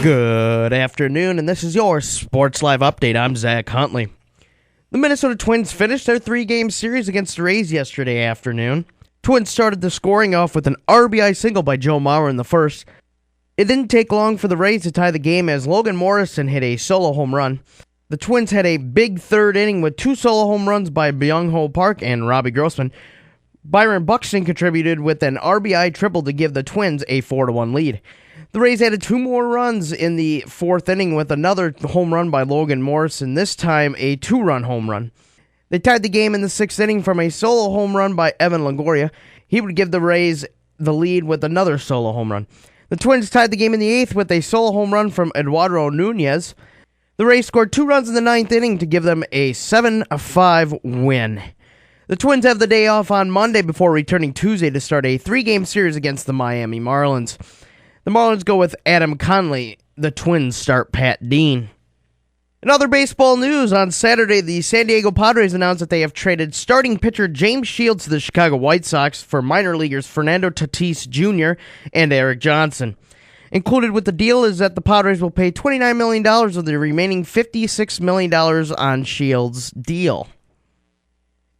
Good afternoon, and this is your Sports Live Update. I'm Zach Huntley. The Minnesota Twins finished their three-game series against the Rays yesterday afternoon. Twins started the scoring off with an RBI single by Joe Mauer in the first. It didn't take long for the Rays to tie the game as Logan Morrison hit a solo home run. The Twins had a big third inning with two solo home runs by Byung-Ho Park and Robbie Grossman. Byron Buxton contributed with an RBI triple to give the Twins a 4-1 lead. The Rays added two more runs in the fourth inning with another home run by Logan Morrison, this time a two-run home run. They tied the game in the sixth inning from a solo home run by Evan Longoria. He would give the Rays the lead with another solo home run. The Twins tied the game in the eighth with a solo home run from Eduardo Nunez. The Rays scored two runs in the ninth inning to give them a 7-5 win. The Twins have the day off on Monday before returning Tuesday to start a three-game series against the Miami Marlins. The Marlins go with Adam Conley. The Twins start Pat Dean. In other baseball news, on Saturday, the San Diego Padres announced that they have traded starting pitcher James Shields to the Chicago White Sox for minor leaguers Fernando Tatis Jr. and Eric Johnson. Included with the deal is that the Padres will pay $29 million of the remaining $56 million on Shields' deal.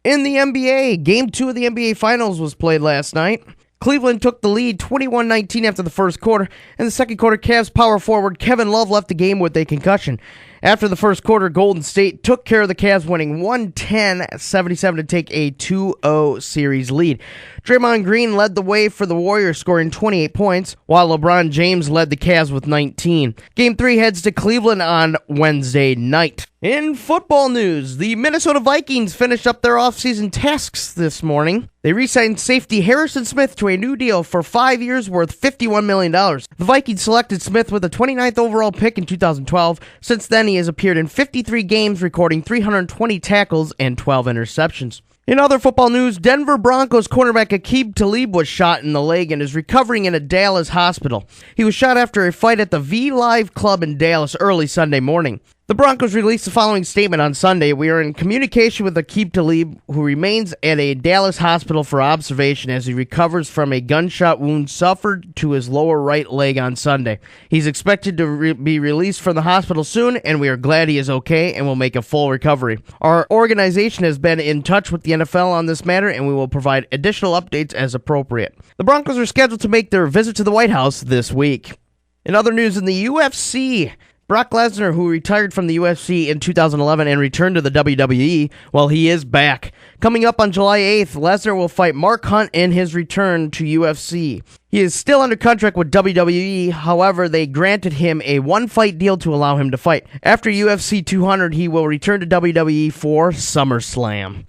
In the NBA, Game 2 of the NBA Finals was played last night. Cleveland took the lead 21-19 after the first quarter. In the second quarter, Cavs power forward Kevin Love left the game with a concussion. After the first quarter, Golden State took care of the Cavs, winning 110-77 to take a 2-0 series lead. Draymond Green led the way for the Warriors, scoring 28 points, while LeBron James led the Cavs with 19. Game 3 heads to Cleveland on Wednesday night. In football news, the Minnesota Vikings finished up their offseason tasks this morning. They re-signed safety Harrison Smith to a new deal for 5 years worth $51 million. The Vikings selected Smith with the 29th overall pick in 2012. Since then, he has appeared in 53 games, recording 320 tackles and 12 interceptions. In other football news, Denver Broncos cornerback Aqib Talib was shot in the leg and is recovering in a Dallas hospital. He was shot after a fight at the V-Live Club in Dallas early Sunday morning. The Broncos released the following statement on Sunday. We are in communication with Aqib Talib, who remains at a Dallas hospital for observation as he recovers from a gunshot wound suffered to his lower right leg on Sunday. He's expected to be released from the hospital soon, and we are glad he is okay and will make a full recovery. Our organization has been in touch with the NFL on this matter, and we will provide additional updates as appropriate. The Broncos are scheduled to make their visit to the White House this week. In other news in the UFC, Brock Lesnar, who retired from the UFC in 2011 and returned to the WWE, well, he is back. Coming up on July 8th, Lesnar will fight Mark Hunt in his return to UFC. He is still under contract with WWE, however, they granted him a one-fight deal to allow him to fight. After UFC 200, he will return to WWE for SummerSlam.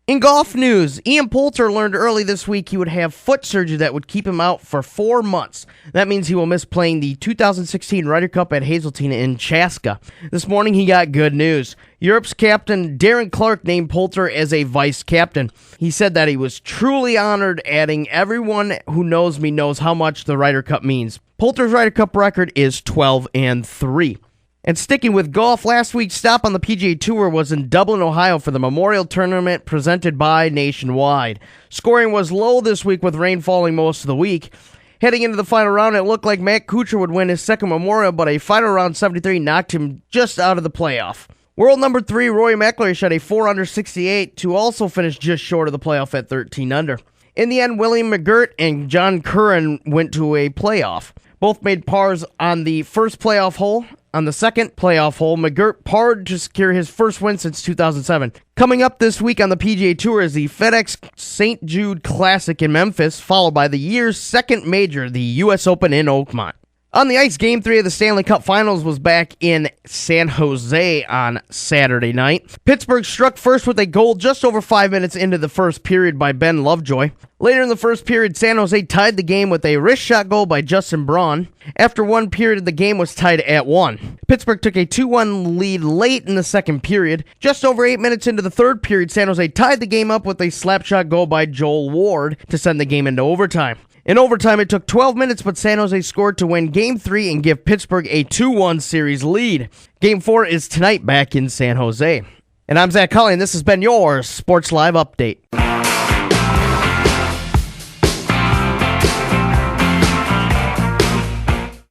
In golf news, Ian Poulter learned early this week he would have foot surgery that would keep him out for 4 months. That means he will miss playing the 2016 Ryder Cup at Hazeltine in Chaska. This morning he got good news. Europe's captain Darren Clarke named Poulter as a vice captain. He said that he was truly honored, adding, "Everyone who knows me knows how much the Ryder Cup means." Poulter's Ryder Cup record is 12-3. And sticking with golf, last week's stop on the PGA Tour was in Dublin, Ohio for the Memorial Tournament presented by Nationwide. Scoring was low this week with rain falling most of the week. Heading into the final round, it looked like Matt Kuchar would win his second Memorial, but a final round 73 knocked him just out of the playoff. World number 3, Rory McIlroy shot a 4 under 68 to also finish just short of the playoff at 13 under. In the end, William McGirt and John Curran went to a playoff. Both made pars on the first playoff hole. On the second playoff hole, McGirt parred to secure his first win since 2007. Coming up this week on the PGA Tour is the FedEx St. Jude Classic in Memphis, followed by the year's second major, the U.S. Open in Oakmont. On the ice, Game 3 of the Stanley Cup Finals was back in San Jose on Saturday night. Pittsburgh struck first with a goal just over 5 minutes into the first period by Ben Lovejoy. Later in the first period, San Jose tied the game with a wrist shot goal by Justin Braun. After one period, the game was tied at 1. Pittsburgh took a 2-1 lead late in the second period. Just over 8 minutes into the third period, San Jose tied the game up with a slap shot goal by Joel Ward to send the game into overtime. In overtime, it took 12 minutes, but San Jose scored to win Game 3 and give Pittsburgh a 2-1 series lead. Game 4 is tonight back in San Jose. And I'm Zach Cully, and this has been your Sports Live Update.